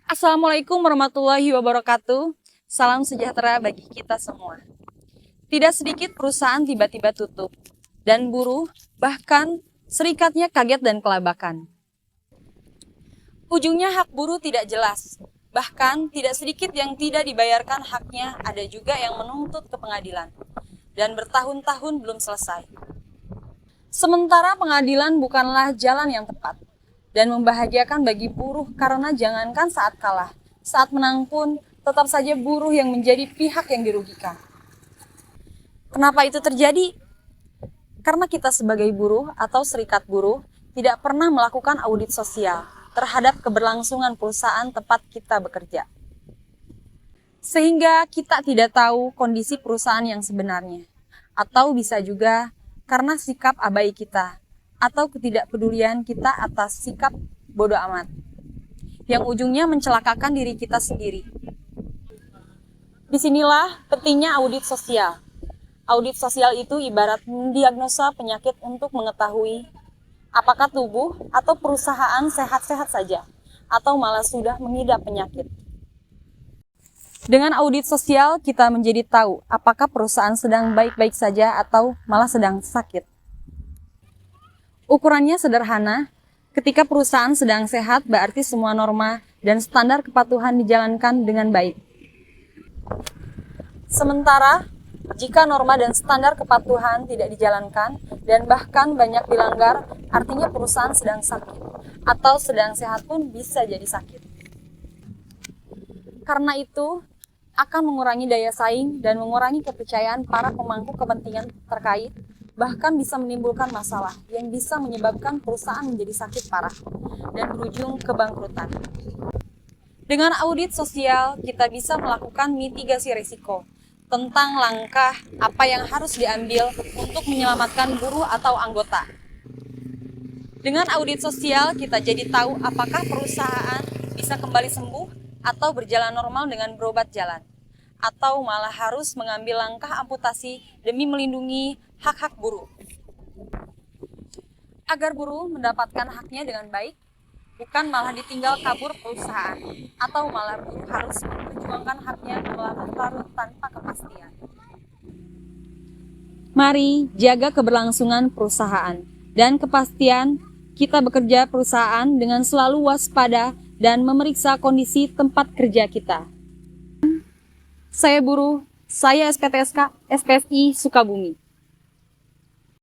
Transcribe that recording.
Assalamualaikum warahmatullahi wabarakatuh. Salam sejahtera bagi kita semua. Tidak sedikit perusahaan tiba-tiba tutup, dan buruh, bahkan serikatnya kaget dan kelabakan. Ujungnya hak buruh tidak jelas, bahkan tidak sedikit yang tidak dibayarkan haknya, ada juga yang menuntut ke pengadilan, dan bertahun-tahun belum selesai. Sementara pengadilan bukanlah jalan yang tepat, dan membahagiakan bagi buruh karena jangankan saat kalah, saat menang pun tetap saja buruh yang menjadi pihak yang dirugikan. Kenapa itu terjadi? Karena kita sebagai buruh atau serikat buruh tidak pernah melakukan audit sosial terhadap keberlangsungan perusahaan tempat kita bekerja. Sehingga kita tidak tahu kondisi perusahaan yang sebenarnya. Atau bisa juga karena sikap abai kita atau ketidakpedulian kita atas sikap bodoh amat yang ujungnya mencelakakan diri kita sendiri. Disinilah pentingnya audit sosial. Audit sosial itu ibarat mendiagnosa penyakit untuk mengetahui apakah tubuh atau perusahaan sehat-sehat saja atau malah sudah mengidap penyakit. Dengan audit sosial kita menjadi tahu apakah perusahaan sedang baik-baik saja atau malah sedang sakit. Ukurannya sederhana, ketika perusahaan sedang sehat berarti semua norma dan standar kepatuhan dijalankan dengan baik. Sementara, jika norma dan standar kepatuhan tidak dijalankan dan bahkan banyak dilanggar, artinya perusahaan sedang sakit atau sedang sehat pun bisa jadi sakit. Karena itu, akan mengurangi daya saing dan mengurangi kepercayaan para pemangku kepentingan terkait, bahkan bisa menimbulkan masalah yang bisa menyebabkan perusahaan menjadi sakit parah dan berujung kebangkrutan. Dengan audit sosial, kita bisa melakukan mitigasi risiko tentang langkah apa yang harus diambil untuk menyelamatkan buruh atau anggota. Dengan audit sosial, kita jadi tahu apakah perusahaan bisa kembali sembuh atau berjalan normal dengan berobat jalan, atau malah harus mengambil langkah amputasi demi melindungi hak-hak buruh. Agar buruh mendapatkan haknya dengan baik, bukan malah ditinggal kabur perusahaan, atau malah buruh harus memperjuangkan haknya berlarut-larut tanpa kepastian. Mari jaga keberlangsungan perusahaan dan kepastian kita bekerja perusahaan dengan selalu waspada dan memeriksa kondisi tempat kerja kita. Saya buruh, saya SPTSK, SPSI Sukabumi.